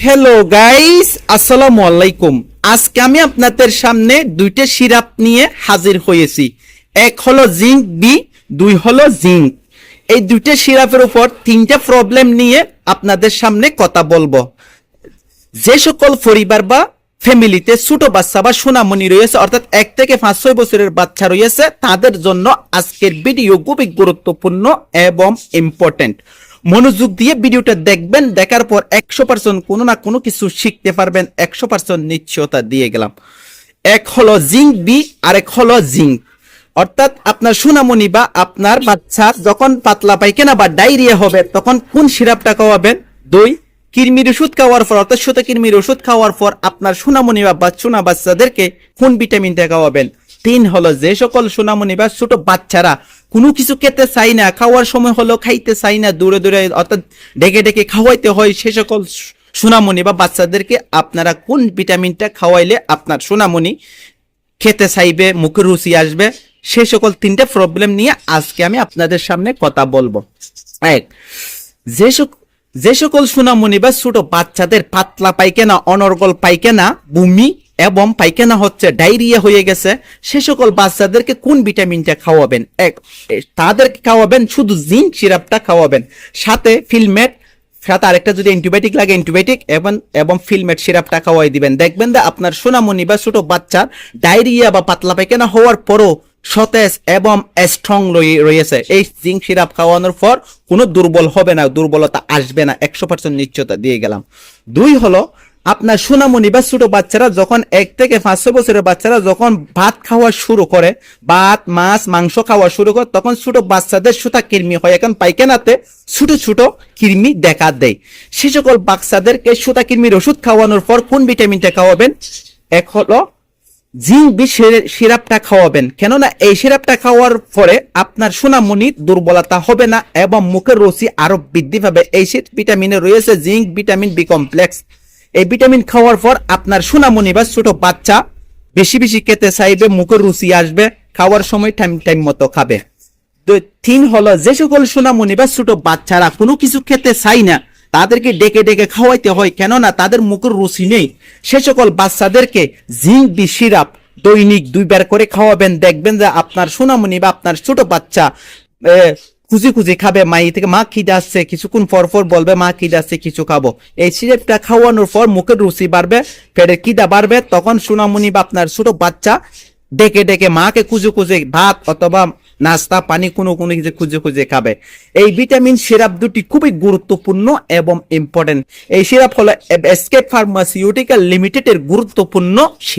Hello guys, আসসালামু আলাইকুম। আজকে আমি আপনাদের সামনে দুইটা সিরাপ নিয়ে হাজির হয়েছি। এক হলো জিঙ্ক বি, দুই হলো জিঙ্ক। এই দুইটা সিরাপের উপর তিনটা প্রবলেম নিয়ে আপনাদের সামনে কথা বলবো। যে সকল পরিবার বা ফ্যামিলিতে ছোট বাচ্চা বা সোনামণি রয়েছে, অর্থাৎ 1 থেকে 5-6 বছরের বাচ্চা রয়েছে, তাদের জন্য আজকের ভিডিও খুবই গুরুত্বপূর্ণ এবং ইম্পর্টেন্ট। মনোযোগ দিয়ে ভিডিওটা দেখবেন, দেখার পর 100% কোনো না কোনো কিছু শিখতে পারবেন, 100% নিশ্চয়তা দিয়ে গেলাম। এক হলো জিঙ্ক বি, আরেক হলো জিঙ্ক। অর্থাৎ আপনার সোনামণি বা আপনার বাচ্চা যখন পাতলা পায়খানা বা ডায়রিয়া হবে, তখন কোন সিরাপটা খাওয়াবেন? 2, কৃমির ওষুধ খাওয়ার পর, অর্থাৎ কৃমির ওষুধ খাওয়ার পর আপনার সোনামণি বা সোনা বাচ্চাদেরকে কোন ভিটামিনটা খাওয়াবেন? 3 হলো যে সকল সোনামণি বা ছোট বাচ্চারা কোনো কিছু খেতে চাই না, খাওয়ার সময় হলো খাইতে চাই না, দূরে দূরে অর্থাৎ ডেকে ডেকে খাওয়াইতে হয়, সে সকল সোনামণি বা বাচ্চাদেরকে আপনারা কোন ভিটামিনটা খাওয়াইলে আপনার সোনামণি খেতে চাইবে, মুখে রুচি আসবে? সে সকল 3টা প্রবলেম নিয়ে আজকে আমি আপনাদের সামনে কথা বলবো। এক, যে সকল সোনামণি বা ছোট বাচ্চাদের পাতলা পায়খানা, অনর্গল পায়খানা, বমি এবং পায়খানা হচ্ছে, ডায়রিয়া হয়ে গেছে, সে সকল বাচ্চাদেরকে কোন ভিটামিনটা খাওয়াবেন? তাদেরকে খাওয়াবেন শুধু জিঙ্ক সিরাপটা খাওয়াবেন, সাথে ফিলমেট, সাথে আরেকটা যদি অ্যান্টিবায়োটিক লাগে অ্যান্টিবায়োটিক এবং ফিলমেট সিরাপটা খাওয়াই দিবেন। দেখবেন যে আপনার সোনামণি বা ছোট বাচ্চার ডায়রিয়া বা পাতলা পায়খানা হওয়ার পরও সতেজ এবং স্ট্রং রয়েছে। এই জিঙ্ক সিরাপ খাওয়ানোর পর কোনো দুর্বল হবে না, দুর্বলতা আসবে না, 100% নিশ্চয়তা দিয়ে গেলাম। 2 হলো আপনার সোনামণি বা ছোট বাচ্চারা যখন 1 থেকে 5-6 বছরের বাচ্চারা যখন ভাত খাওয়া শুরু করে, ভাত, মাছ, মাংস খাওয়া শুরু করে, তখন ছোট বাচ্চাদের সুতা কৃমি হয়, এখন পায়খানাতে ছোট ছোট কৃমি দেখা দেয়। সে সকল বাচ্চাদেরকে সুতা কৃমির ওষুধ খাওয়ানোর পর কোন ভিটামিনটা খাওয়াবেন? এক হলো জিঙ্ক বি সিরাপটা খাওয়াবেন, কেননা এই সিরাপটা খাওয়ার পরে আপনার সোনামণির দুর্বলতা হবে না এবং মুখের রুচি আরো বৃদ্ধি পাবে। এই ভিটামিনে রয়েছে জিঙ্ক ভিটামিন বি কমপ্লেক্স। এই ভিটামিন খাওয়ার পর আপনার সোনামণি বা ছোট বাচ্চা বেশি বেশি খেতে চাইবে, মুখের রুচি আসবে, খাওয়ার সময় টাইম মতো খাবে। 3 হলো যে সকল সোনামণি বা ছোট বাচ্চারা কোনো কিছু খেতে চাই না, তাদেরকে ডেকে ডেকে খাওয়াইতে হয়, কেননা তাদের মুখের রুচি নেই, সে সকল বাচ্চাদেরকে জিঙ্ক বি সিরাপ দৈনিক 2 বার করে খাওয়াবেন। দেখবেন যে আপনার সোনামণি বা আপনার ছোট বাচ্চা খুঁজি খুঁজি খাবে, মাই থেকে মা খিদে আসছে, কিছুক্ষণ পর পর বলবে মা খিদে আসছে, কিছু খাবো। এই সিরাপটা খাওয়ানোর পর মুখের রুচি বাড়বে, পেটের খিদা বাড়বে, তখন সোনামণি বা আপনার ছোট বাচ্চা ডেকে ডেকে মাকে খুঁজে খুঁজে ভাত অথবা নাস্তা পানি কোনো কিছু খুঁজে খুঁজে খাবে। এই ভিটামিন সিরাপ দুটি খুবই গুরুত্বপূর্ণ এবং ইম্পর্টেন্ট। এই সিরাপ হলো এসকেপ ফার্মাসিউটিক্যাল লিমিটেডের গুরুত্বপূর্ণ সিরাপ।